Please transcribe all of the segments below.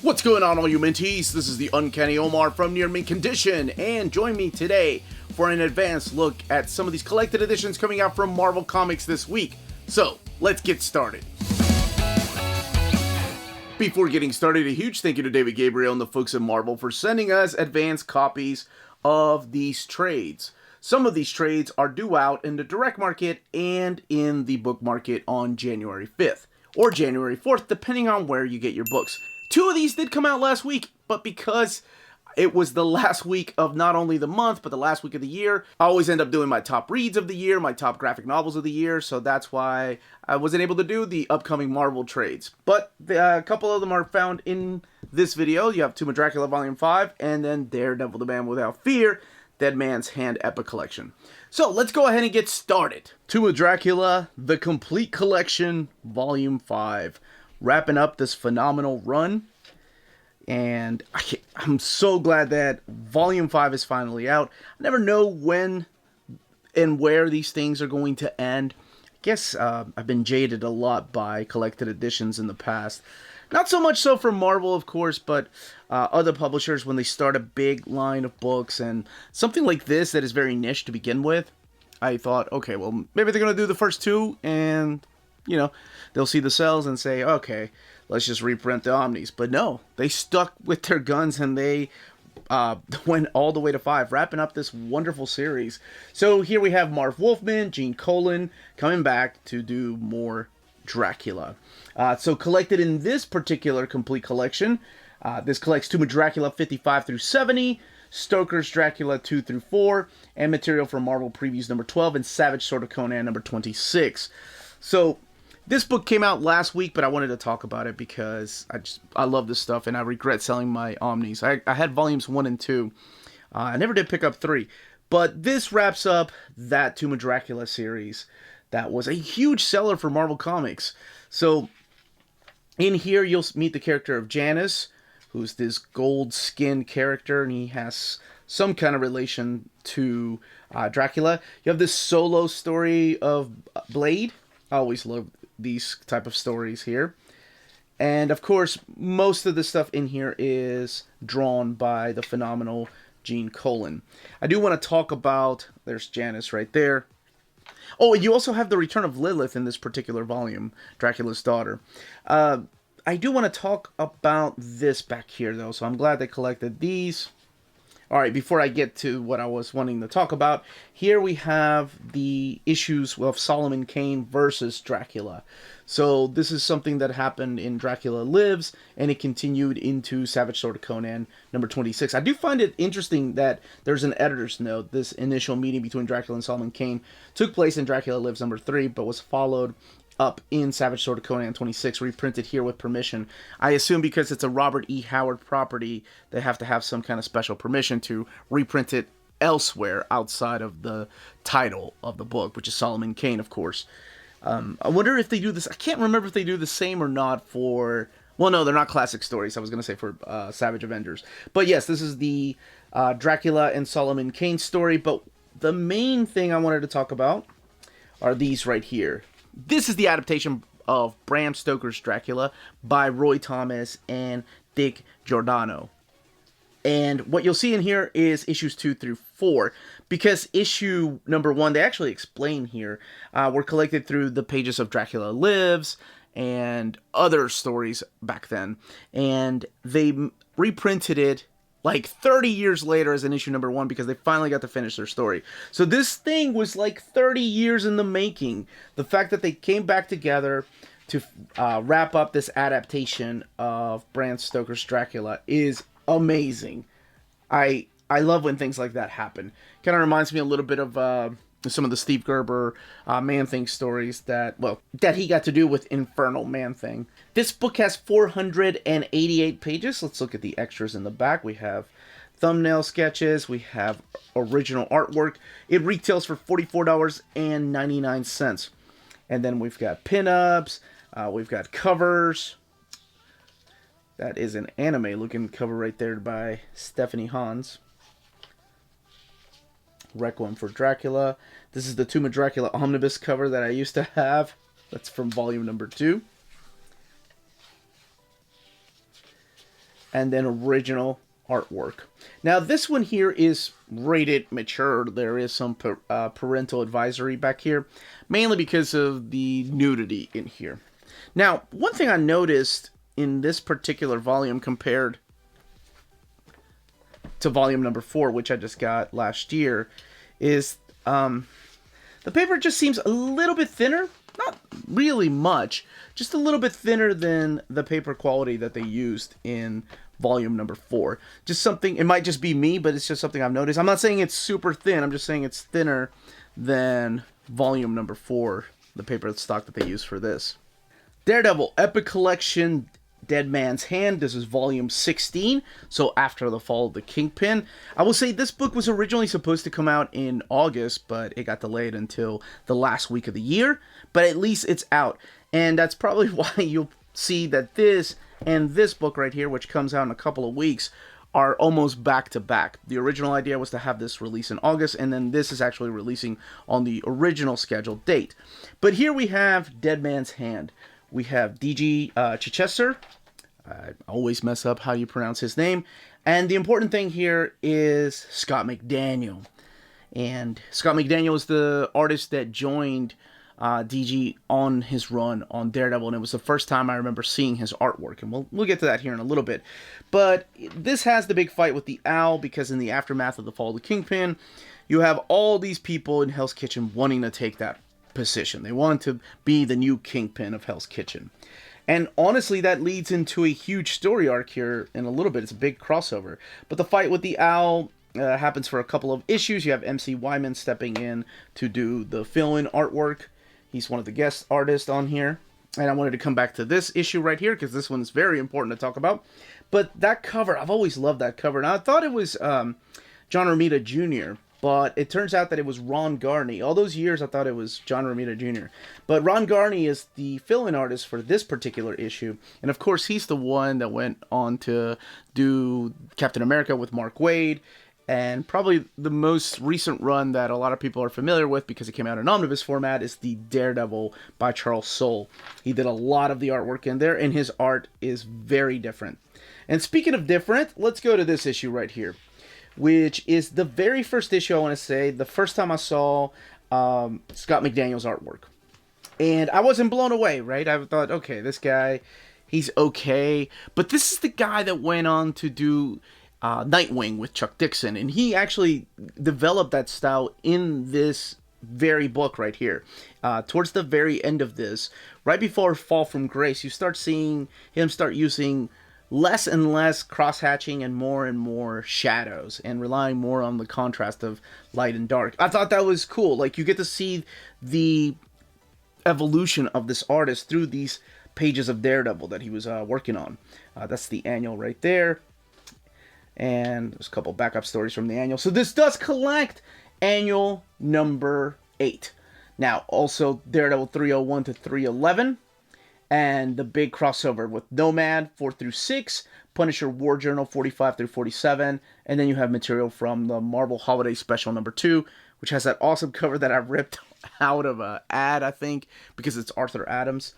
What's going on, all you Minties? This is the Uncanny Omar from Near Mint Condition, and join me today for an advanced look at some of these collected editions coming out from Marvel Comics this week. So, let's get started. Before getting started, a huge thank you to David Gabriel and the folks at Marvel for sending us advanced copies of these trades. Some of these trades are due out in the direct market and in the book market on January 5th, or January 4th, depending on where you get your books. Two of these did come out last week, but because it was the last week of not only the month, but the last week of the year, I always end up doing my top reads of the year, my top graphic novels of the year, so that's why I wasn't able to do the upcoming Marvel trades. But a couple of them are found in this video. You have Tomb of Dracula Volume 5, and then Daredevil the Man Without Fear, Dead Man's Hand Epic Collection. So let's go ahead and get started. Tomb of Dracula, The Complete Collection, Volume 5. Wrapping up this phenomenal run, and I'm so glad that Volume 5 is finally out. I never know when and where these things are going to end. I guess I've been jaded a lot by collected editions in the past. Not so much so for Marvel, of course, but other publishers when they start a big line of books, and something like this that is very niche to begin with, I thought, okay, well, maybe they're going to do the first two, and you know, they'll see the sales and say, okay, let's just reprint the Omnis. But no, they stuck with their guns and they went all the way to 5, wrapping up this wonderful series. So here we have Marv Wolfman, Gene Colan, coming back to do more Dracula. So collected in this particular complete collection, this collects Tomb of Dracula 55 through 70, Stoker's Dracula 2 through 4, and material from Marvel Previews number 12 and Savage Sword of Conan number 26. So this book came out last week, but I wanted to talk about it because I love this stuff, and I regret selling my Omnis. I had volumes 1 and 2. I never did pick up 3. But this wraps up that Tomb of Dracula series that was a huge seller for Marvel Comics. So in here, you'll meet the character of Janus, who's this gold-skinned character, and he has some kind of relation to Dracula. You have this solo story of Blade. I always love these type of stories here. And of course, most of the stuff in here is drawn by the phenomenal Gene Colan. I do want to talk about, there's Janus right there. Oh, and you also have the return of Lilith in this particular volume, Dracula's daughter. I do want to talk about this back here though, so I'm glad they collected these. Alright, before I get to what I was wanting to talk about, here we have the issues of Solomon Kane versus Dracula. So this is something that happened in Dracula Lives, and it continued into Savage Sword of Conan number 26. I do find it interesting that there's an editor's note. This initial meeting between Dracula and Solomon Kane took place in Dracula Lives number 3, but was followed up in Savage Sword of Conan 26, reprinted here with permission. I assume because it's a Robert E. Howard property, they have to have some kind of special permission to reprint it elsewhere outside of the title of the book, which is Solomon Kane, of course. I wonder if they do this. I can't remember if they do the same or not for... Well, no, they're not classic stories. I was going to say for Savage Avengers. But yes, this is the Dracula and Solomon Kane story. But the main thing I wanted to talk about are these right here. This is the adaptation of Bram Stoker's Dracula by Roy Thomas and Dick Giordano. And what you'll see in here is issues 2 through 4. Because issue number 1, they actually explain here, were collected through the pages of Dracula Lives and other stories back then. And they reprinted it like 30 years later as an issue number 1 because they finally got to finish their story. So this thing was like 30 years in the making. The fact that they came back together to wrap up this adaptation of Bram Stoker's Dracula is amazing. I love when things like that happen. Kind of reminds me a little bit of some of the Steve Gerber Man-Thing stories that he got to do with Infernal Man-Thing. This book has 488 pages. Let's look at the extras in the back. We have thumbnail sketches. We have original artwork. It retails for $44.99. And then we've got pinups. We've got covers. That is an anime-looking cover right there by Stephanie Hans. Requiem for Dracula. This is the Tomb of Dracula omnibus cover that I used to have. That's from volume number 2. and then original artwork. Now this one here is rated mature. There is some parental advisory back here, mainly because of the nudity in here. Now, one thing I noticed in this particular volume compared to volume number 4, which I just got last year, is the paper just seems a little bit thinner. Not really much, just a little bit thinner than the paper quality that they used in volume number 4. Just something, it might just be me, but it's just something I've noticed. I'm not saying it's super thin, I'm just saying it's thinner than volume number 4, the paper stock that they used for this. Daredevil Epic Collection, Dead Man's Hand. This is volume 16, so after the fall of the Kingpin. I will say this book was originally supposed to come out in August, but it got delayed until the last week of the year. But at least it's out, and that's probably why you'll see that this and this book right here, which comes out in a couple of weeks, are almost back to back. The original idea was to have this release in August, and then this is actually releasing on the original scheduled date. But here we have Dead Man's Hand. We have D.G. Chichester. I always mess up how you pronounce his name. And the important thing here is Scott McDaniel. And Scott McDaniel is the artist that joined DG on his run on Daredevil, and it was the first time I remember seeing his artwork, and we'll get to that here in a little bit. But this has the big fight with the Owl, because in the aftermath of the fall of the Kingpin, you have all these people in Hell's Kitchen wanting to take that position. They want to be the new Kingpin of Hell's Kitchen. And honestly, that leads into a huge story arc here in a little bit. It's a big crossover. But the fight with the Owl happens for a couple of issues. You have MC Wyman stepping in to do the fill-in artwork. He's one of the guest artists on here. And I wanted to come back to this issue right here, because this one's very important to talk about. But that cover, I've always loved that cover. Now, I thought it was John Romita Jr., but it turns out that it was Ron Garney. All those years, I thought it was John Romita Jr. But Ron Garney is the fill-in artist for this particular issue. And of course, he's the one that went on to do Captain America with Mark Waid. And probably the most recent run that a lot of people are familiar with, because it came out in omnibus format, is the Daredevil by Charles Soule. He did a lot of the artwork in there, and his art is very different. And speaking of different, let's go to this issue right here, which is the very first issue, I want to say, the first time I saw Scott McDaniel's artwork. And I wasn't blown away, right? I thought, okay, this guy, he's okay. But this is the guy that went on to do Nightwing with Chuck Dixon. And he actually developed that style in this very book right here. Towards the very end of this, right before Fall from Grace, you start seeing him start using less and less cross-hatching and more shadows, and relying more on the contrast of light and dark. I thought that was cool. Like, you get to see the evolution of this artist through these pages of Daredevil that he was working on. That's the annual right there. And there's a couple backup stories from the annual. So this does collect annual number 8. Now, also Daredevil 301 to 311. And the big crossover with Nomad 4 through 6, Punisher War Journal 45 through 47, and then you have material from the Marvel Holiday Special number 2, which has that awesome cover that I ripped out of an ad, I think, because it's Arthur Adams.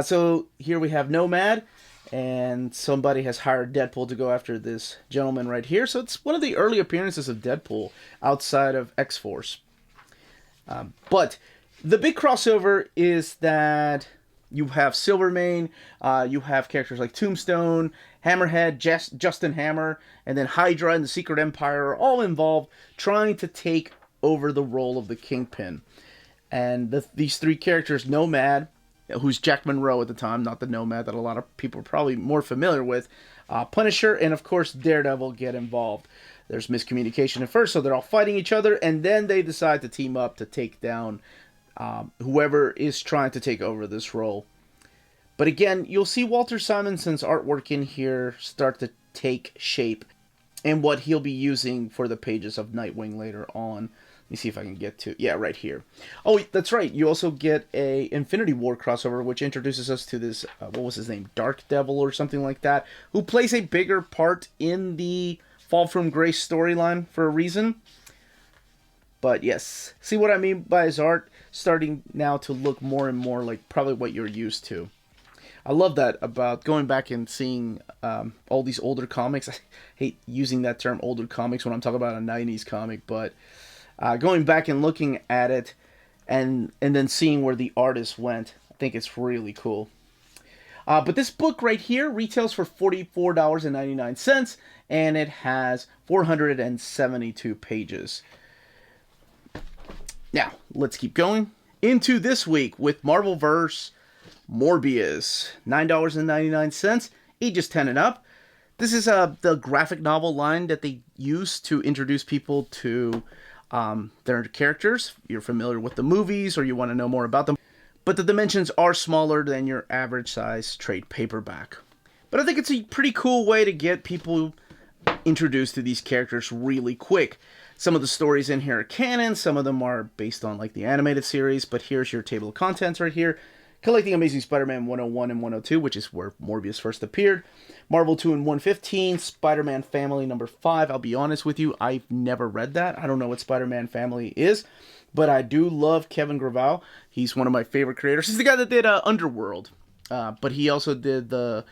So here we have Nomad, and somebody has hired Deadpool to go after this gentleman right here. So it's one of the early appearances of Deadpool outside of X-Force. But the big crossover is that you have Silvermane, you have characters like Tombstone, Hammerhead, Justin Hammer, and then Hydra and the Secret Empire are all involved trying to take over the role of the Kingpin. And these three characters, Nomad, who's Jack Monroe at the time, not the Nomad that a lot of people are probably more familiar with, Punisher, and of course Daredevil get involved. There's miscommunication at first, so they're all fighting each other, and then they decide to team up to take down whoever is trying to take over this role. But again, you'll see Walter Simonson's artwork in here start to take shape, and what he'll be using for the pages of Nightwing later on. Let me see if I can get to... Yeah, right here. Oh, that's right. You also get a Infinity War crossover, which introduces us to this... what was his name? Dark Devil or something like that, who plays a bigger part in the Fall from Grace storyline for a reason. But yes, see what I mean by his art starting now to look more and more like probably what you're used to. I love that about going back and seeing all these older comics. I hate using that term older comics when I'm talking about a 90s comic, but going back and looking at it and then seeing where the artist went, I think it's really cool. But this book right here retails for $44.99, and it has 472 pages. Now, let's keep going into this week with Marvelverse Morbius. $9.99, ages 10 and up. This is the graphic novel line that they use to introduce people to their characters. You're familiar with the movies or you want to know more about them. But the dimensions are smaller than your average size trade paperback. But I think it's a pretty cool way to get people introduced to these characters really quick. Some of the stories in here are canon, some of them are based on like the animated series, but here's your table of contents right here. Collecting Amazing Spider-Man 101 and 102, which is where Morbius first appeared. Marvel 2 and 115, Spider-Man Family number 5. I'll be honest with you, I've never read that. I don't know what Spider-Man Family is, but I do love Kevin Greville. He's one of my favorite creators. He's the guy that did Underworld. But he also did the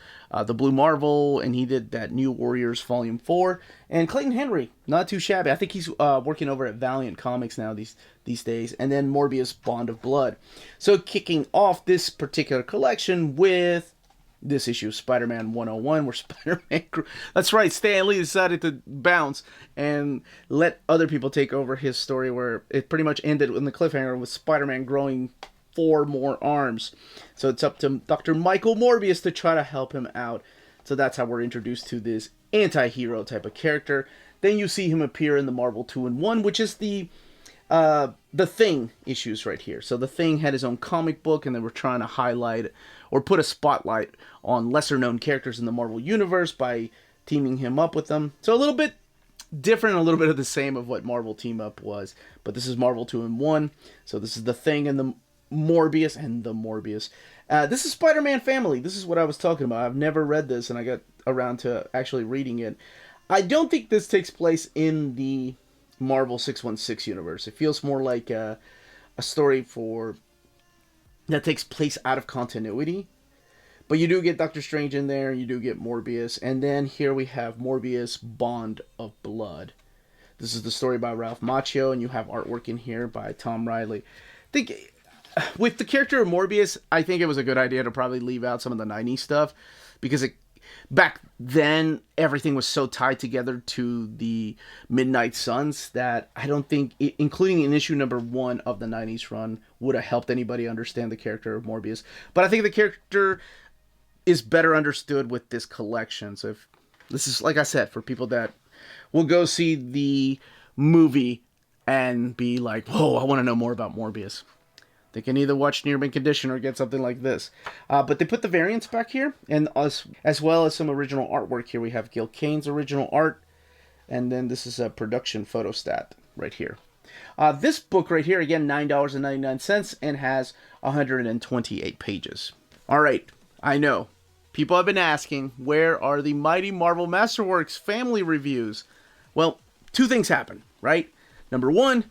Blue Marvel, and he did that New Warriors Volume 4. And Clayton Henry, not too shabby. I think he's working over at Valiant Comics now these days. And then Morbius Bond of Blood. So kicking off this particular collection with this issue of Spider-Man 101, where Spider-Man... That's right, Stan Lee decided to bounce and let other people take over his story, where it pretty much ended in the cliffhanger with Spider-Man growing 4 more arms. So it's up to Dr. Michael Morbius to try to help him out. So that's how we're introduced to this anti-hero type of character. Then you see him appear in the Marvel 2 and 1, which is the Thing issues right here. So the Thing had his own comic book, and they were trying to highlight or put a spotlight on lesser known characters in the Marvel universe by teaming him up with them. So a little bit different, a little bit of the same of what Marvel Team Up was. But this is Marvel 2 and 1. So this is the Thing and the Morbius and the Morbius. This is Spider-Man Family. This is what I was talking about. I've never read this, and I got around to actually reading it. I don't think this takes place in the Marvel 616 universe. It feels more like a story that takes place out of continuity. But you do get Doctor Strange in there, you do get Morbius, and then here we have Morbius Bond of Blood. This is the story by Ralph Macchio, and you have artwork in here by Tom Riley. I think with the character of Morbius, I think it was a good idea to probably leave out some of the 90s stuff, because back then everything was so tied together to the Midnight Suns that I don't think, including in issue number 1 of the 90s run, would have helped anybody understand the character of Morbius. But I think the character is better understood with this collection. So if this is, like I said, for people that will go see the movie and be like, whoa, I want to know more about Morbius, they can either watch Near Mint Condition or get something like this. But they put the variants back here, and as well as some original artwork here. We have Gil Kane's original art, and then this is a production photostat right here. This book right here, again, $9.99, and has 128 pages. All right, I know. People have been asking, where are the Mighty Marvel Masterworks family reviews? Well, 2 things happen, right? Number 1,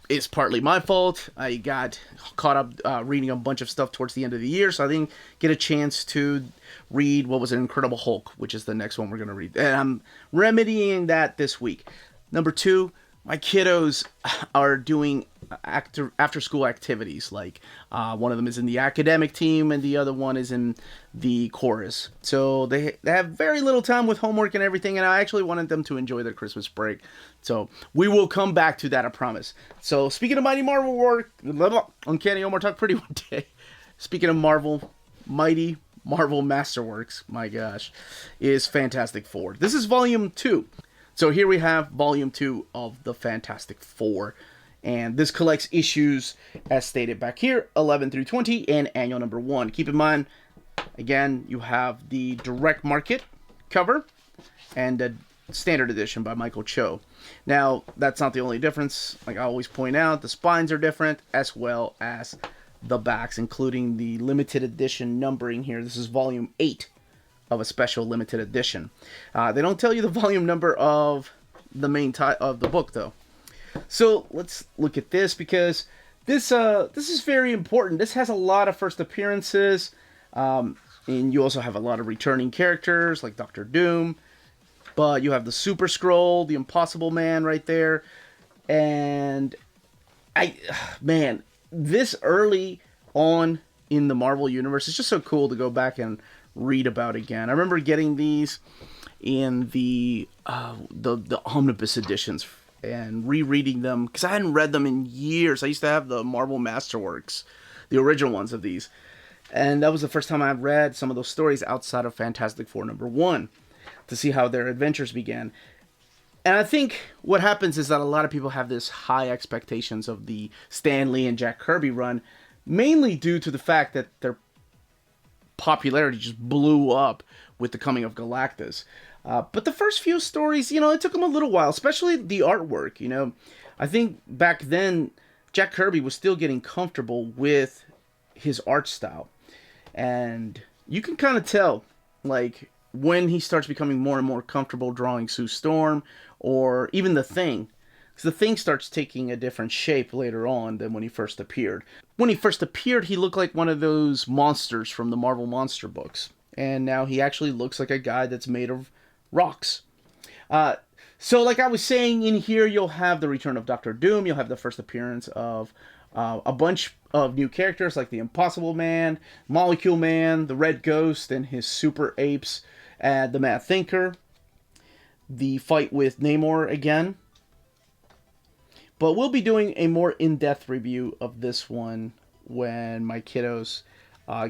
it's partly my fault. I got caught up reading a bunch of stuff towards the end of the year, so I didn't get a chance to read what was an Incredible Hulk, which is the next one we're going to read. And I'm remedying that this week. Number 2, my kiddos are doing after-school activities. Like one of them is in the academic team, and the other one is in the chorus. So they have very little time with homework and everything, and I actually wanted them to enjoy their Christmas break. So we will come back to that, I promise. So speaking of Mighty Marvel work, Uncanny Omar Talk Pretty one day. Speaking of Marvel, Mighty Marvel Masterworks, my gosh, is Fantastic Four. This is Volume 2. So here we have Volume 2 of the Fantastic Four. And this collects issues, as stated back here, 11 through 20, and annual number 1. Keep in mind, again, you have the direct market cover and the standard edition by Michael Cho. Now, that's not the only difference. Like I always point out, the spines are different, as well as the backs, including the limited edition numbering here. This is Volume 8 of a special limited edition. They don't tell you the volume number of the main of the book, though. So let's look at this, because this is very important. This has a lot of first appearances. And you also have a lot of returning characters like Doctor Doom. But you have the Super Skrull, the Impossible Man right there. And man, this early on in the Marvel Universe, it's just so cool to go back and read about again. I remember getting these in the omnibus editions and rereading them because I hadn't read them in years. I used to have the Marvel Masterworks, the original ones of these. And that was the first time I read some of those stories outside of Fantastic Four #1 to see how their adventures began. And I think what happens is that a lot of people have this high expectations of the Stan Lee and Jack Kirby run, mainly due to the fact that their popularity just blew up with the coming of Galactus. But the first few stories, it took them a little while, especially the artwork. I think back then, Jack Kirby was still getting comfortable with his art style. And you can kind of tell, like, when he starts becoming more and more comfortable drawing Sue Storm, or even The Thing. Because The Thing starts taking a different shape later on than when he first appeared. When he first appeared, he looked like one of those monsters from the Marvel Monster books. And now he actually looks like a guy that's made of rocks. So like I was saying, in here you'll have the return of Doctor Doom. You'll have the first appearance of a bunch of new characters like the Impossible Man, Molecule Man, the Red Ghost, and his super apes, the Mad Thinker. The fight with Namor again. But we'll be doing a more in-depth review of this one when my kiddos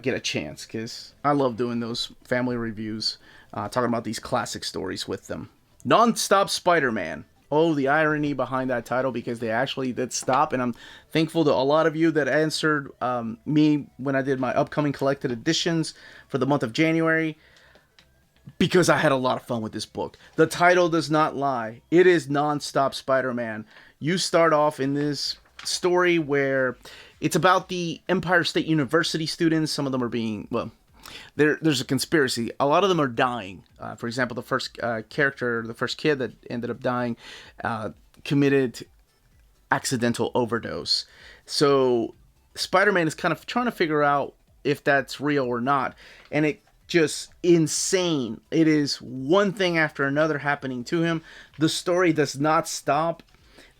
get a chance, because I love doing those family reviews, talking about these classic stories with them. Non-Stop Spider-Man. Oh, the irony behind that title, because they actually did stop, and I'm thankful to a lot of you that answered me when I did my upcoming collected editions for the month of January, because I had a lot of fun with this book. The title does not lie. It is Non-Stop Spider-Man. You start off in this story where it's about the Empire State University students. Some of them are being, well, there's a conspiracy. A lot of them are dying. For example, the first character, the first kid that ended up dying, committed accidental overdose. So Spider-Man is kind of trying to figure out if that's real or not. And it just insane. It is one thing after another happening to him. The story does not stop.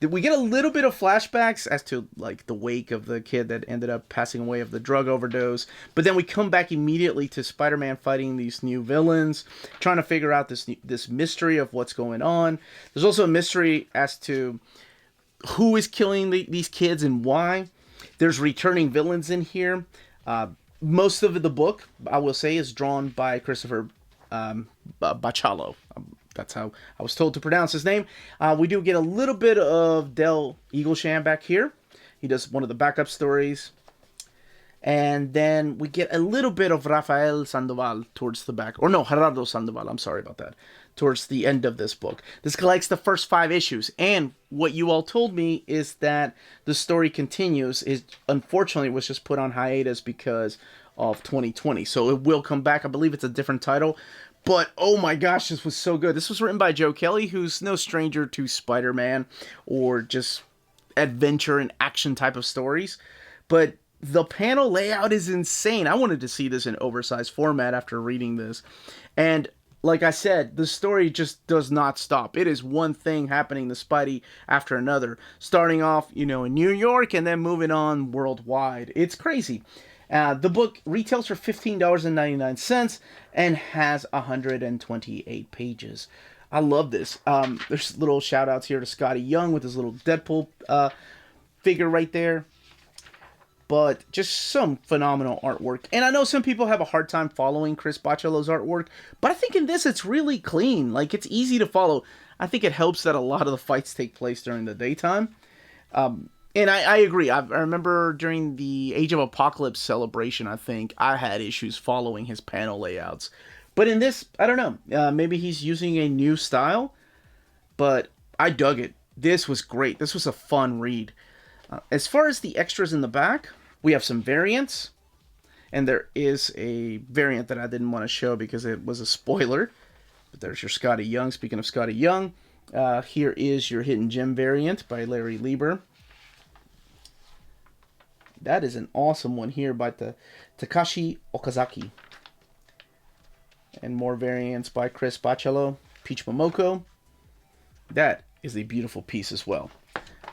We get a little bit of flashbacks as to like the wake of the kid that ended up passing away of the drug overdose, but then we come back immediately to Spider-Man fighting these new villains, trying to figure out this mystery of what's going on. There's also a mystery as to who is killing these kids and why. There's returning villains in here. Most of the book, I will say, is drawn by Christopher Bachalo. That's how I was told to pronounce his name. We do get a little bit of Del Eaglesham back here. He does one of the backup stories. And then we get a little bit of Rafael Sandoval towards the back. Or no, Gerardo Sandoval. I'm sorry about that. Towards the end of this book. This collects the first 5 issues. And what you all told me is that the story continues. Unfortunately, was just put on hiatus because of 2020. So it will come back. I believe it's a different title. But, oh my gosh, this was so good. This was written by Joe Kelly, who's no stranger to Spider-Man or just adventure and action type of stories. But the panel layout is insane. I wanted to see this in oversized format after reading this. And like I said, the story just does not stop. It is one thing happening to Spidey after another. Starting off, in New York and then moving on worldwide. It's crazy. The book retails for $15.99 and has 128 pages. I love this. There's little shout outs here to Scotty Young with his little Deadpool figure right there. But just some phenomenal artwork. And I know some people have a hard time following Chris Bachalo's artwork, but I think in this it's really clean. Like, it's easy to follow. I think it helps that a lot of the fights take place during the daytime. And I agree. I remember during the Age of Apocalypse celebration, I think, I had issues following his panel layouts. But in this, I don't know. Maybe he's using a new style. But I dug it. This was great. This was a fun read. As far as the extras in the back, we have some variants. And there is a variant that I didn't want to show because it was a spoiler. But there's your Scotty Young. Speaking of Scotty Young, here is your Hidden Gem variant by Larry Lieber. That is an awesome one here by the Takashi Okazaki. And more variants by Chris Bachalo, Peach Momoko. That is a beautiful piece as well.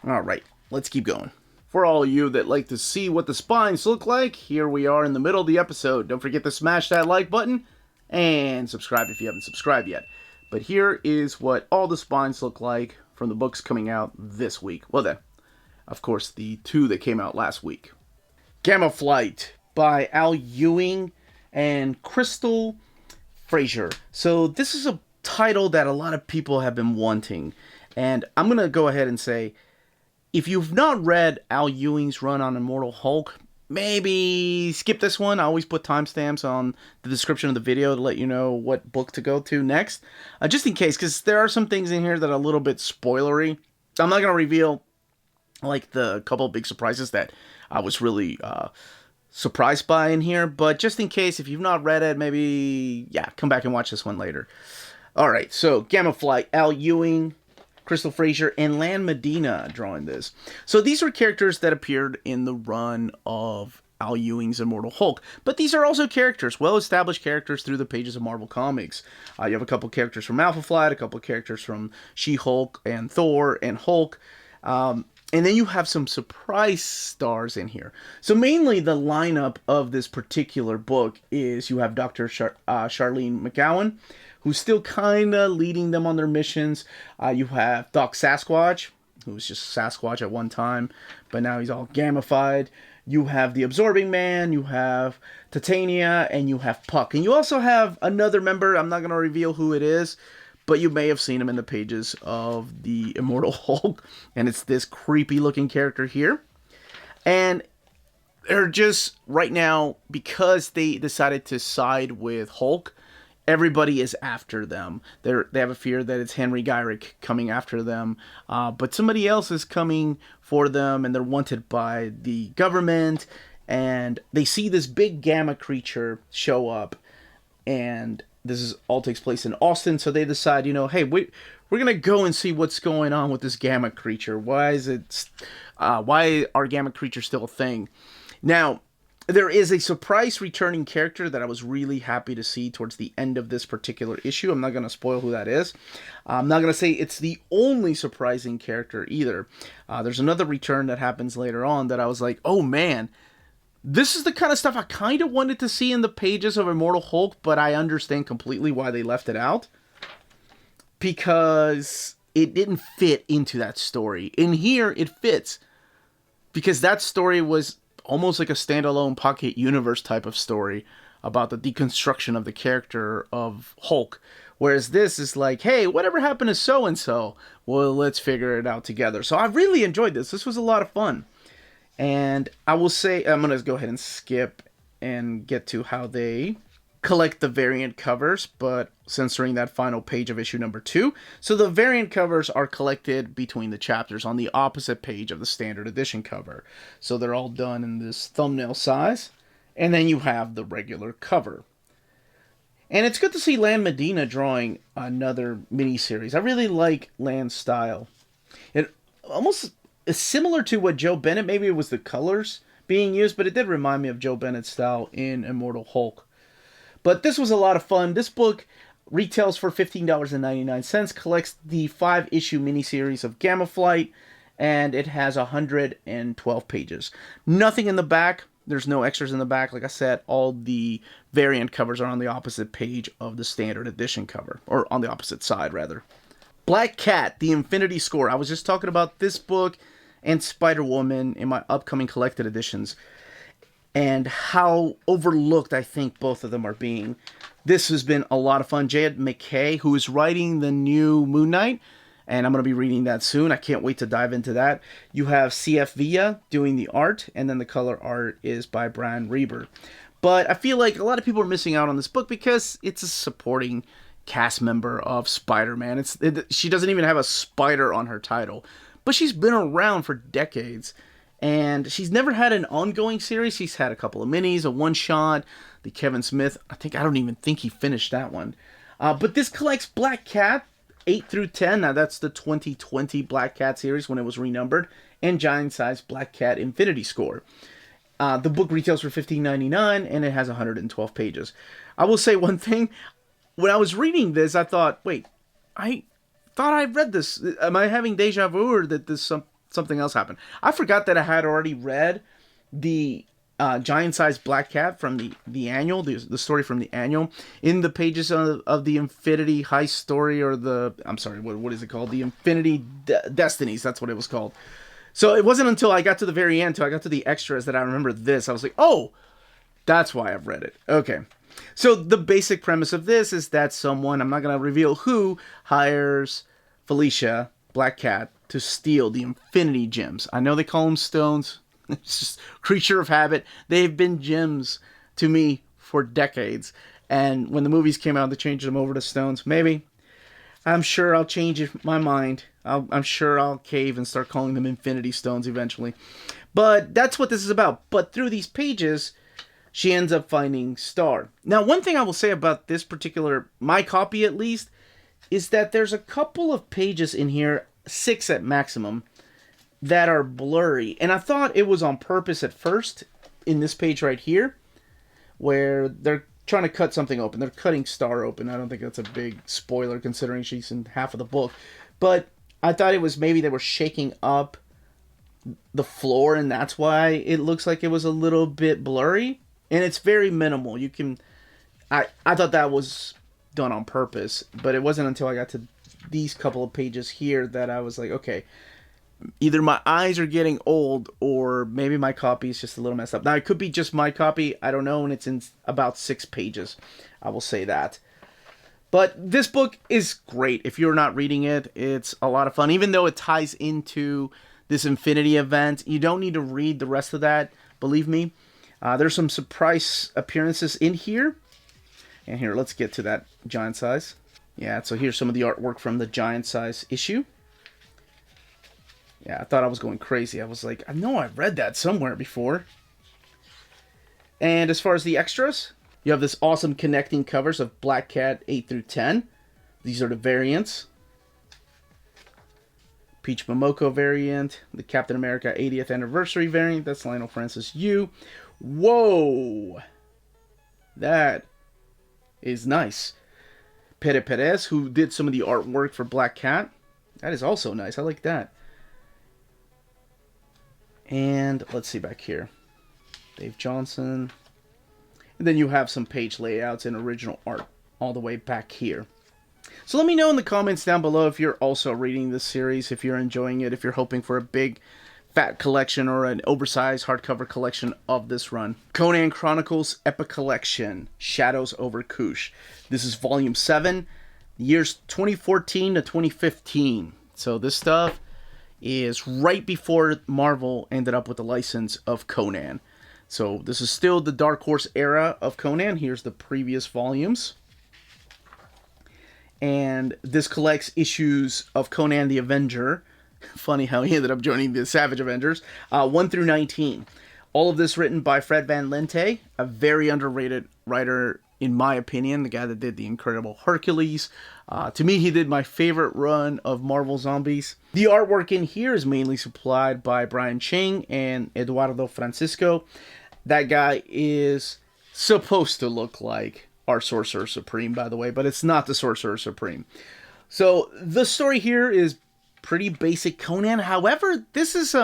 Alright, let's keep going. For all of you that like to see what the spines look like, here we are in the middle of the episode. Don't forget to smash that like button and subscribe if you haven't subscribed yet. But here is what all the spines look like from the books coming out this week. Well then, of course, the 2 that came out last week. Gamma Flight by Al Ewing and Crystal Frazier. So this is a title that a lot of people have been wanting. And I'm going to go ahead and say, if you've not read Al Ewing's run on Immortal Hulk, maybe skip this one. I always put timestamps on the description of the video to let you know what book to go to next. Just in case, because there are some things in here that are a little bit spoilery. I'm not going to reveal like the couple of big surprises that I was really surprised by in here. But just in case, if you've not read it, maybe, yeah, come back and watch this one later. Alright, so Gamma Flight, Al Ewing, Crystal Frazier, and Lan Medina drawing this. So these are characters that appeared in the run of Al Ewing's Immortal Hulk. But these are also characters, well-established characters through the pages of Marvel Comics. You have a couple characters from Alpha Flight, a couple characters from She-Hulk and Thor and Hulk. And then you have some surprise stars in here. So mainly the lineup of this particular book is you have Dr. Charlene McGowan, who's still kind of leading them on their missions. You have Doc Sasquatch, who was just Sasquatch at one time, but now he's all gamified. You have the Absorbing Man, you have Titania, and you have Puck. And you also have another member, I'm not going to reveal who it is, but you may have seen him in the pages of the Immortal Hulk, and it's this creepy looking character here. And they're just, right now, because they decided to side with Hulk, everybody is after them. They have a fear that it's Henry Gyrick coming after them, but somebody else is coming for them, and they're wanted by the government, and they see this big gamma creature show up, and all takes place in Austin, so they decide, hey, we're going to go and see what's going on with this gamma creature. Why are gamma creatures still a thing? Now, there is a surprise returning character that I was really happy to see towards the end of this particular issue. I'm not going to spoil who that is. I'm not going to say it's the only surprising character either. There's another return that happens later on that I was like, oh man, this is the kind of stuff I kind of wanted to see in the pages of Immortal Hulk, but I understand completely why they left it out. Because it didn't fit into that story. In here, it fits. Because that story was almost like a standalone pocket universe type of story about the deconstruction of the character of Hulk. Whereas this is like, hey, whatever happened to so-and-so? Well, let's figure it out together. So I really enjoyed this. This was a lot of fun. And I will say, I'm going to go ahead and skip and get to how they collect the variant covers, but censoring that final page of issue number 2. So the variant covers are collected between the chapters on the opposite page of the standard edition cover. So they're all done in this thumbnail size. And then you have the regular cover. And it's good to see Lan Medina drawing another miniseries. I really like Lan's style. It almost is similar to what Joe Bennett, maybe it was the colors being used, but it did remind me of Joe Bennett's style in Immortal Hulk. But this was a lot of fun. This book retails for $15.99, collects the 5-issue miniseries of Gamma Flight, and it has 112 pages. Nothing in the back. There's no extras in the back. Like I said, all the variant covers are on the opposite page of the standard edition cover, or on the opposite side, rather. Black Cat, the Infinity Score. I was just talking about this book and Spider-Woman in my upcoming collected editions, and how overlooked I think both of them are being. This has been a lot of fun. Jed McKay, who is writing the new Moon Knight, and I'm going to be reading that soon. I can't wait to dive into that. You have C.F. Villa doing the art, and then the color art is by Brian Reber. But I feel like a lot of people are missing out on this book because it's a supporting cast member of Spider-Man. She doesn't even have a spider on her title, but she's been around for decades. And she's never had an ongoing series. She's had a couple of minis, a one-shot, the Kevin Smith. I don't even think he finished that one. But this collects Black Cat, 8 through 10. Now, that's the 2020 Black Cat series when it was renumbered. And Giant Size Black Cat Infinity Score. The book retails for $15.99, and it has 112 pages. I will say one thing. when I was reading this, I thought, wait, I thought I read this. Am I having deja vu, or that something else happened? I forgot that I had already read the giant-sized black cat from the annual, the story from the annual, in the pages of the Infinity Heist story, or I'm sorry, what is it called? The Infinity Destinies, that's what it was called. So it wasn't until I got to the very end, till I got to the extras, that I remember this. I was like, oh, that's why I've read it. Okay. So the basic premise of this is that someone, I'm not going to reveal who, hires Felicia, Black Cat, to steal the Infinity Gems. I know they call them stones. It's just creature of habit. They've been gems to me for decades. And when the movies came out, they changed them over to stones. Maybe. I'm sure I'll change my mind. I'm sure I'll cave and start calling them Infinity Stones eventually. But that's what this is about. But through these pages, she ends up finding Star. Now, one thing I will say about this particular, my copy at least, is that there's a couple of pages in here, 6 at maximum, that are blurry. And I thought it was on purpose at first, in this page right here, where they're trying to cut something open. They're cutting Star open. I don't think that's a big spoiler, considering she's in half of the book. But I thought it was maybe they were shaking up the floor, and that's why it looks like it was a little bit blurry. And it's very minimal. You can... I thought that was done on purpose, but it wasn't until I got to these couple of pages here that I was like, okay, either my eyes are getting old, or maybe my copy is just a little messed up. Now, it could be just my copy. I don't know, and it's in about 6 pages. I will say that. But this book is great. If you're not reading it, it's a lot of fun. Even though it ties into this Infinity event, you don't need to read the rest of that, believe me. There's some surprise appearances in here. And here, let's get to that giant size. Yeah, so here's some of the artwork from the giant size issue. Yeah, I thought I was going crazy. I was like, I know I've read that somewhere before. And as far as the extras, you have this awesome connecting covers of Black Cat 8 through 10. These are the variants. Peach Momoko variant, the Captain America 80th anniversary variant. That's Lionel Francis Yu. Whoa! That is nice. Pere Perez, who did some of the artwork for Black Cat. That is also nice. I like that. And let's see back here. Dave Johnson. And then you have some page layouts and original art all the way back here. So let me know in the comments down below if you're also reading this series, if you're enjoying it, if you're hoping for a big fat collection or an oversized hardcover collection of this run. Conan Chronicles Epic Collection, Shadows over KUSH. This is volume 7, years 2014 to 2015. So this stuff is right before Marvel ended up with the license of Conan. So this is still the Dark Horse era of Conan. Here's the previous volumes. And this collects issues of Conan the Avenger. Funny how he ended up joining the Savage Avengers. 1 through 19. All of this written by Fred Van Lente, a very underrated writer, in my opinion. The guy that did The Incredible Hercules. To me, he did my favorite run of Marvel Zombies. The artwork in here is mainly supplied by Brian Ching and Eduardo Francisco. That guy is supposed to look like our Sorcerer Supreme, by the way, but it's not the Sorcerer Supreme. So the story here is pretty basic Conan. However, this is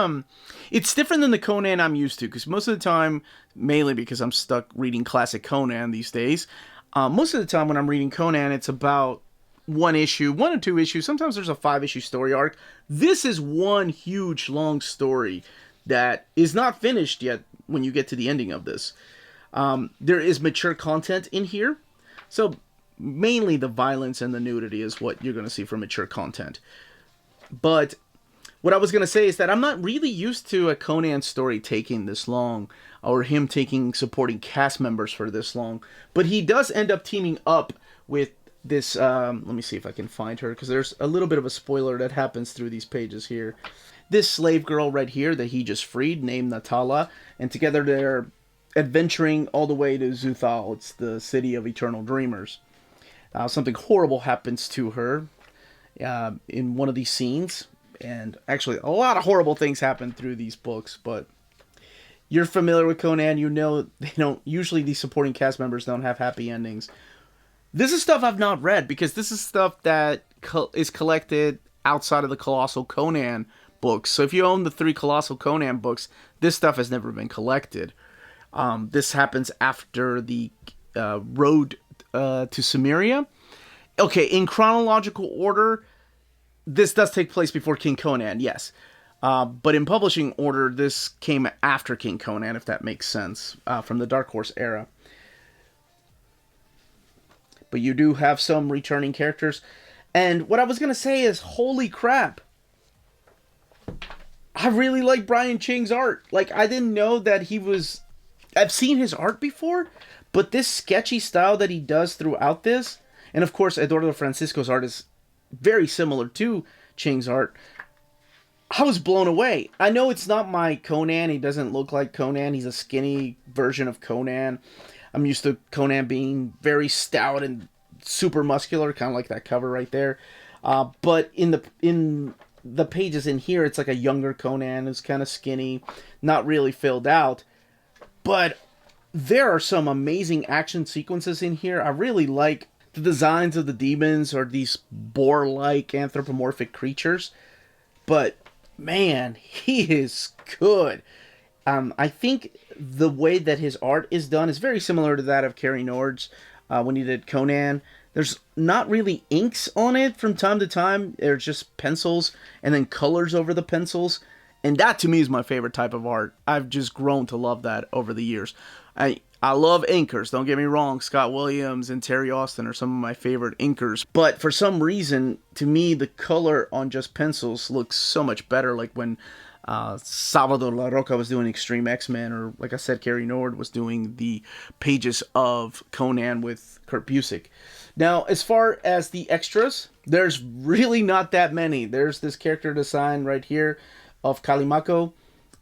it's different than the Conan I'm used to, because most of the time, mainly because I'm stuck reading classic Conan these days, most of the time when I'm reading Conan, it's about one or two issues. Sometimes there's a 5-issue story arc. This is one huge long story that is not finished yet when you get to the ending of this. There is mature content in here, so mainly the violence and the nudity is what you're going to see for mature content. But what I was going to say is that I'm not really used to a Conan story taking this long, or him taking supporting cast members for this long. But he does end up teaming up with this, let me see if I can find her, because there's a little bit of a spoiler that happens through these pages here. This slave girl right here that he just freed, named Natala, and together they're adventuring all the way to Zuthal. It's the city of eternal dreamers. Something horrible happens to her in one of these scenes, and actually a lot of horrible things happen through these books, but you're familiar with Conan, you know they don't usually, these supporting cast members don't have happy endings. This is stuff I've not read because this is stuff that is collected outside of the Colossal Conan books. So if you own the 3 Colossal Conan books, this stuff has never been collected. This happens after the road to Cimmeria. Okay, in chronological order, this does take place before King Conan, yes. But in publishing order, this came after King Conan, if that makes sense, from the Dark Horse era. But you do have some returning characters. And what I was going to say is, holy crap. I really like Brian Ching's art. Like, I didn't know that he was... I've seen his art before, but this sketchy style that he does throughout this, and of course Eduardo Francisco's art is very similar to Ching's art, I was blown away. I know it's not my Conan. He doesn't look like Conan. He's a skinny version of Conan. I'm used to Conan being very stout and super muscular, kind of like that cover right there. But in the pages in here, it's like a younger Conan who's kind of skinny, not really filled out. But there are some amazing action sequences in here. I really like the designs of the demons, or these boar-like anthropomorphic creatures. But man, he is good. I think the way that his art is done is very similar to that of Cary Nord's when he did Conan. There's not really inks on it from time to time. There's just pencils and then colors over the pencils. And that to me is my favorite type of art. I've just grown to love that over the years. I love inkers, don't get me wrong. Scott Williams and Terry Austin are some of my favorite inkers. But for some reason, to me, the color on just pencils looks so much better. Like when Salvador La Roca was doing Extreme X-Men, or like I said, Cary Nord was doing the pages of Conan with Kurt Busiek. Now, as far as the extras, there's really not that many. There's this character design right here of Callimaco,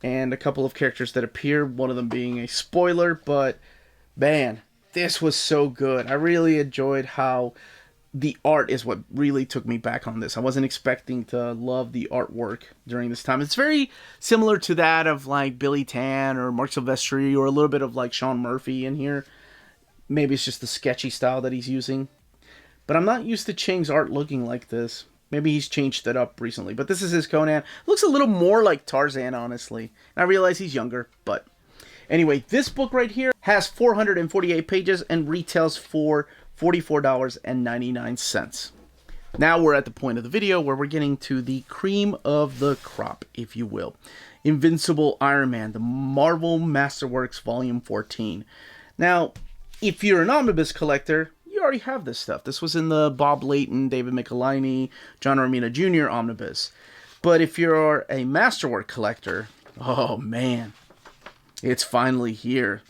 and a couple of characters that appear, one of them being a spoiler, but man, this was so good. I really enjoyed how the art is what really took me back on this. I wasn't expecting to love the artwork during this time. It's very similar to that of like Billy Tan or Mark Silvestri, or a little bit of like Sean Murphy in here. Maybe it's just the sketchy style that he's using. But I'm not used to Ching's art looking like this. Maybe he's changed it up recently. But this is his Conan. Looks a little more like Tarzan, honestly. I realize he's younger, but... Anyway, this book right here has 448 pages and retails for $44.99. Now we're at the point of the video where we're getting to the cream of the crop, if you will. Invincible Iron Man, the Marvel Masterworks Volume 14. Now, if you're an omnibus collector, you already have this stuff. This was in the Bob Layton, David Michelinie, John Romita Jr. omnibus. But if you're a Masterwork collector, oh man, it's finally here.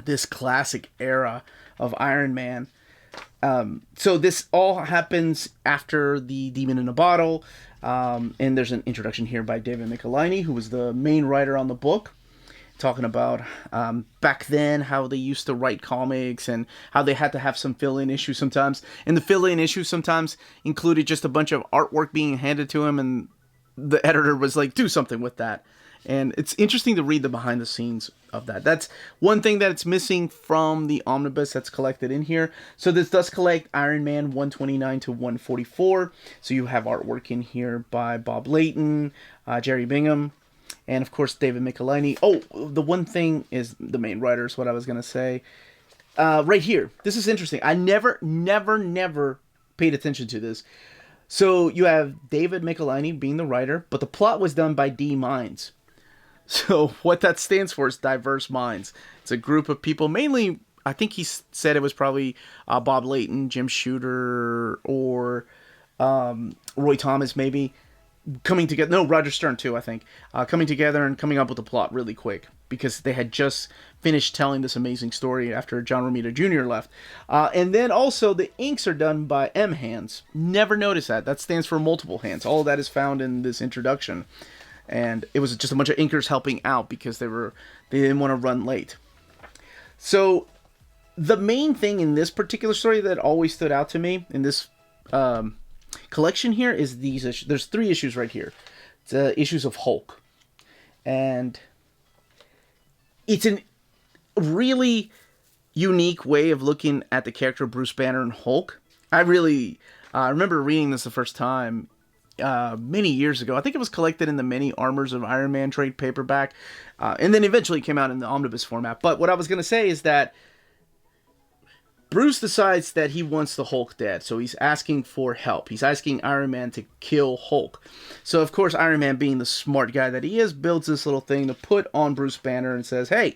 This classic era of Iron Man. So this all happens after the Demon in a Bottle. And there's an introduction here by David Michelinie, who was the main writer on the book, talking about back then how they used to write comics and how they had to have some fill-in issues sometimes. And the fill-in issues sometimes included just a bunch of artwork being handed to him, and the editor was like, do something with that. And it's interesting to read the behind the scenes of that. That's one thing that's missing from the omnibus that's collected in here. So this does collect Iron Man 129 to 144. So you have artwork in here by Bob Layton, Jerry Bingham, and of course David Michelinie. Oh, the one thing is the main writer is what I was going to say. Right here. This is interesting. I never paid attention to this. So you have David Michelinie being the writer, but the plot was done by D. Minds. So what that stands for is Diverse Minds. It's a group of people, mainly, I think he said it was probably Bob Layton, Jim Shooter, or Roy Thomas maybe, coming together. No, Roger Stern too, I think. Coming together and coming up with a plot really quick, because they had just finished telling this amazing story after John Romita Jr. left. And then also the inks are done by M Hands. Never noticed that. That stands for multiple hands. All of that is found in this introduction. And it was just a bunch of inkers helping out because they didn't want to run late. So the main thing in this particular story that always stood out to me in this collection here is these issues. There's 3 issues right here. It's issues of Hulk. And it's a really unique way of looking at the character of Bruce Banner and Hulk. I really remember reading this the first time many years ago. I think it was collected in the Many Armors of Iron Man trade paperback, and then eventually came out in the omnibus format. But what I was going to say is that Bruce decides that he wants the Hulk dead, so he's asking for help. He's asking Iron Man to kill Hulk. So, of course, Iron Man, being the smart guy that he is, builds this little thing to put on Bruce Banner and says, hey,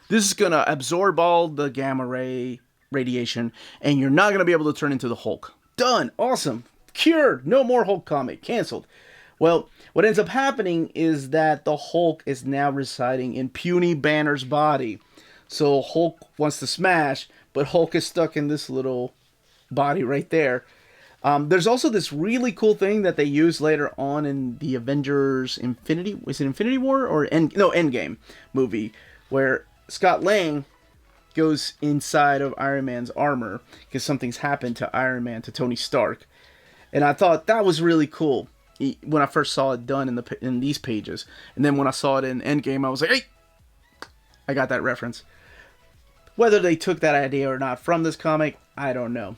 this is going to absorb all the gamma ray radiation, and you're not going to be able to turn into the Hulk. Done. Awesome. Cured. No more Hulk comic. Canceled. Well, what ends up happening is that the Hulk is now residing in puny Banner's body. So Hulk wants to smash, but Hulk is stuck in this little body right there. There's also this really cool thing that they use later on in the Avengers Infinity War or Endgame movie, where Scott Lang goes inside of Iron Man's armor because something's happened to Iron Man, to Tony Stark. And I thought that was really cool when I first saw it done in these pages. And then when I saw it in Endgame, I was like, hey, I got that reference. Whether they took that idea or not from this comic, I don't know.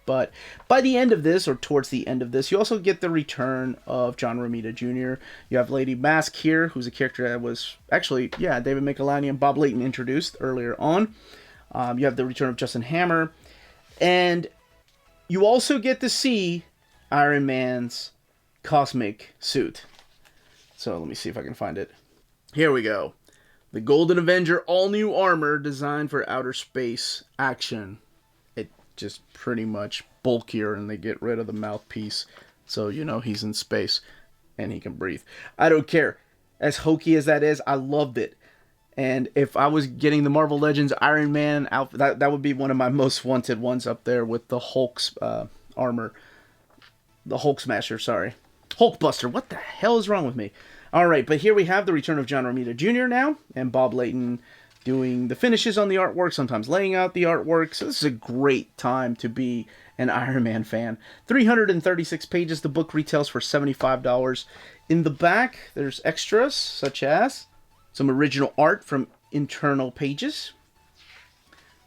But by the end of this, or towards the end of this, you also get the return of John Romita Jr. You have Lady Mask here, who's a character that was actually, David Michelinie and Bob Layton introduced earlier on. You have the return of Justin Hammer. And you also get to see Iron Man's cosmic suit. So let me see if I can find it. Here we go. The Golden Avenger all-new armor designed for outer space action. It just pretty much bulkier, and they get rid of the mouthpiece. So, he's in space and he can breathe. I don't care. As hokey as that is, I loved it. And if I was getting the Marvel Legends Iron Man outfit, that would be one of my most wanted ones up there with the Hulk's armor. The Hulk Smasher, sorry. Hulkbuster, what the hell is wrong with me? Alright, but here we have the return of John Romita Jr. now, and Bob Layton doing the finishes on the artwork, sometimes laying out the artwork. So this is a great time to be an Iron Man fan. 336 pages, the book retails for $75. In the back, there's extras, such as some original art from internal pages,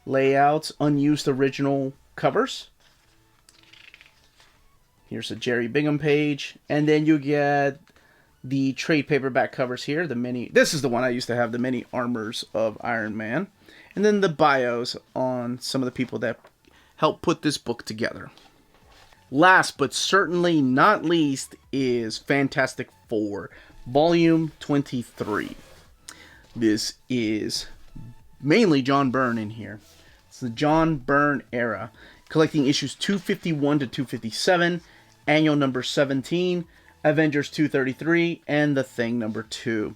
layouts, unused original covers. Here's a Jerry Bingham page, and then you get the trade paperback covers here. This is the one I used to have, the Many Armors of Iron Man, and then the bios on some of the people that helped put this book together. Last but certainly not least is Fantastic Four, Volume 23. This is mainly John Byrne in here. It's the John Byrne era, collecting issues 251 to 257, annual number 17, Avengers 233, and The Thing number 2.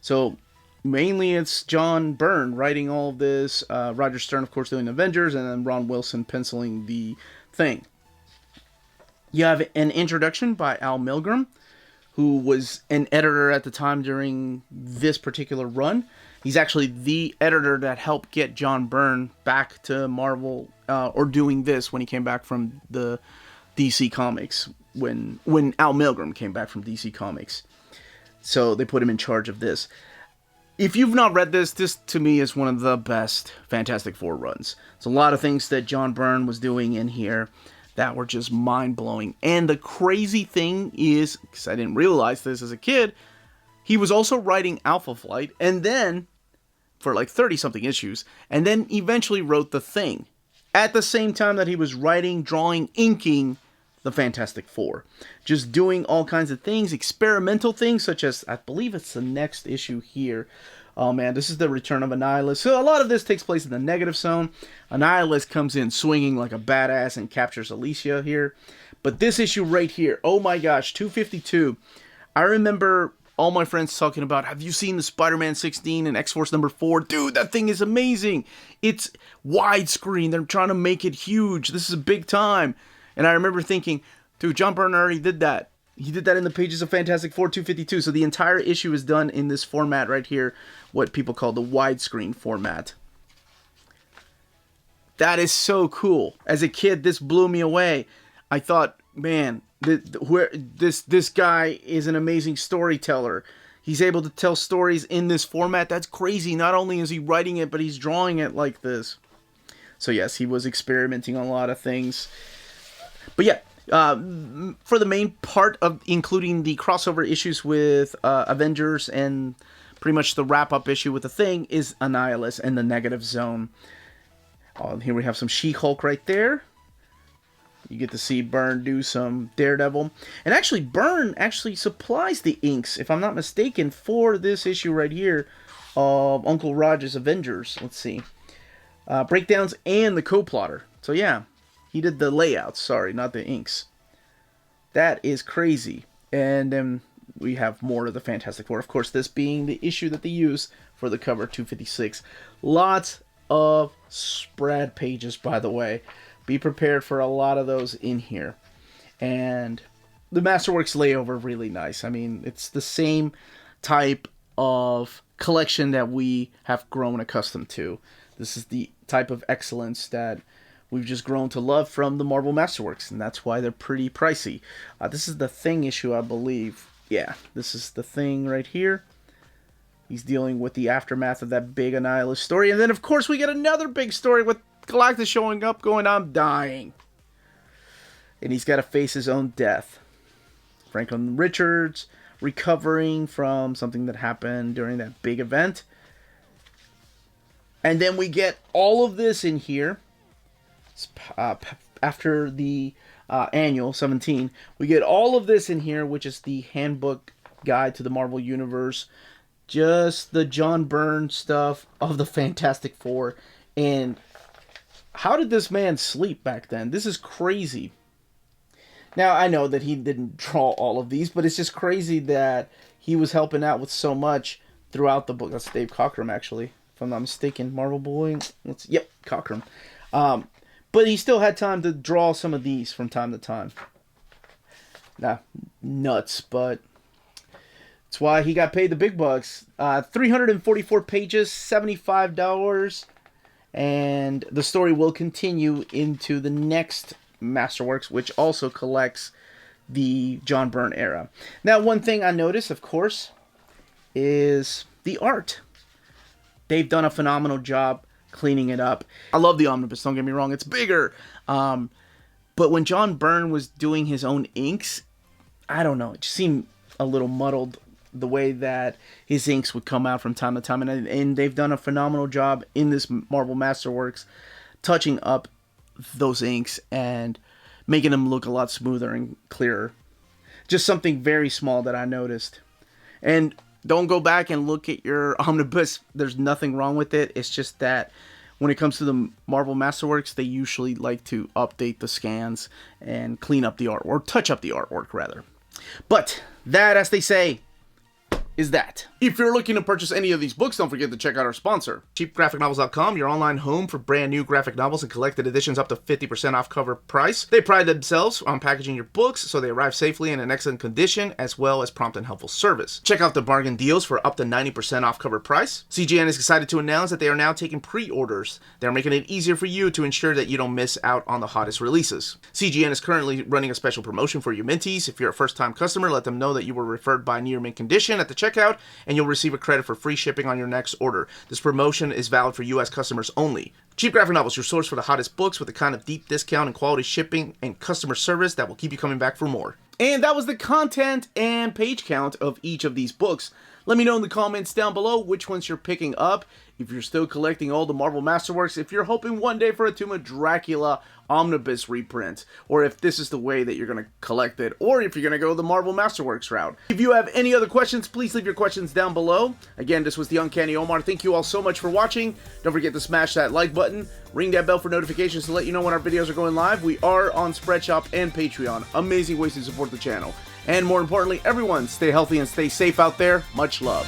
So mainly it's John Byrne writing all of this, Roger Stern, of course, doing Avengers, and then Ron Wilson penciling The Thing. You have an introduction by Al Milgrom, who was an editor at the time during this particular run. He's actually the editor that helped get John Byrne back to Marvel, or doing this when he came back from the DC Comics, when Al Milgrom came back from DC Comics. So they put him in charge of this. If you've not read this to me is one of the best Fantastic Four runs. It's a lot of things that John Byrne was doing in here that were just mind-blowing. And the crazy thing is, because I didn't realize this as a kid, he was also writing Alpha Flight, and then, for like 30-something issues, and then eventually wrote The Thing, at the same time that he was writing, drawing, inking the Fantastic Four. Just doing all kinds of things, experimental things, such as, I believe it's the next issue here. Oh man, this is the return of Annihilus. So a lot of this takes place in the Negative Zone. Annihilus comes in swinging like a badass and captures Alicia here. But this issue right here, oh my gosh, 252. I remember all my friends talking about, have you seen the Spider-Man 16 and X-Force number 4? Dude, that thing is amazing. It's widescreen. They're trying to make it huge. This is a big time. And I remember thinking, dude, John Byrne already did that. He did that in the pages of Fantastic Four 252. So the entire issue is done in this format right here, what people call the widescreen format. That is so cool. As a kid, this blew me away. I thought, man, this guy is an amazing storyteller. He's able to tell stories in this format. That's crazy. Not only is he writing it, but he's drawing it like this. So yes, he was experimenting on a lot of things. But yeah, for the main part of including the crossover issues with Avengers and pretty much the wrap-up issue with the Thing is Annihilus and the Negative Zone. Here we have some She-Hulk right there. You get to see Byrne do some Daredevil. And actually, Byrne actually supplies the inks, if I'm not mistaken, for this issue right here of Uncle Roger's Avengers. Let's see. Breakdowns and the co-plotter. So yeah, he did the layouts. Sorry, not the inks. That is crazy. And then we have more of the Fantastic Four. Of course, this being the issue that they use for the cover 256. Lots of spread pages, by the way. Be prepared for a lot of those in here. And the Masterworks layover, really nice. I mean, it's the same type of collection that we have grown accustomed to. This is the type of excellence that we've just grown to love from the Marvel Masterworks, and that's why they're pretty pricey. This is the Thing issue, I believe. Yeah, this is the Thing right here. He's dealing with the aftermath of that big Annihilus story. And then, of course, we get another big story with Galactus showing up going, I'm dying. And he's got to face his own death. Franklin Richards recovering from something that happened during that big event. And then we get all of this in here. After the annual 17, we get all of this in here, which is the handbook guide to the Marvel Universe. Just the John Byrne stuff of the Fantastic Four. And how did this man sleep back then? This is crazy. Now, I know that he didn't draw all of these, but it's just crazy that he was helping out with so much throughout the book. That's Dave Cockrum, actually, if I'm not mistaken. Marvel Boy. Yep, Cockrum. But he still had time to draw some of these from time to time. Nah, nuts, but that's why he got paid the big bucks. 344 pages, $75. And the story will continue into the next Masterworks, which also collects the John Byrne era. Now, one thing I noticed, of course, is the art. They've done a phenomenal job cleaning it up. I love the omnibus, don't get me wrong, it's bigger. But when John Byrne was doing his own inks, I don't know, it just seemed a little muddled the way that his inks would come out from time to time. And they've done a phenomenal job in this Marvel Masterworks touching up those inks and making them look a lot smoother and clearer. Just something very small that I noticed. And don't go back and look at your omnibus. There's nothing wrong with it. It's just that when it comes to the Marvel Masterworks, they usually like to update the scans and clean up the artwork, or touch up the artwork, rather. But that, as they say, is that. If you're looking to purchase any of these books, don't forget to check out our sponsor, cheapgraphicnovels.com, your online home for brand new graphic novels and collected editions up to 50% off cover price. They pride themselves on packaging your books so they arrive safely in an excellent condition, as well as prompt and helpful service. Check out the bargain deals for up to 90% off cover price. CGN is excited to announce that they are now taking pre-orders. They're making it easier for you to ensure that you don't miss out on the hottest releases. CGN is currently running a special promotion for you Minties. If you're a first-time customer, let them know that you were referred by near mint condition at the checkout, and you'll receive a credit for free shipping on your next order. This promotion is valid for U.S. customers only. Cheap Graphic Novels, your source for the hottest books with the kind of deep discount and quality shipping and customer service that will keep you coming back for more. And that was the content and page count of each of these books. Let me know in the comments down below which ones you're picking up, if you're still collecting all the Marvel Masterworks, if you're hoping one day for a Tomb of Dracula omnibus reprint, or if this is the way that you're going to collect it, or if you're going to go the Marvel Masterworks route. If you have any other questions, please leave your questions down below. Again, this was the Uncanny Omar. Thank you all so much for watching. Don't forget to smash that like button, ring that bell for notifications to let you know when our videos are going live. We are on Spreadshop and Patreon. Amazing ways to support the channel. And more importantly, everyone, stay healthy and stay safe out there. Much love.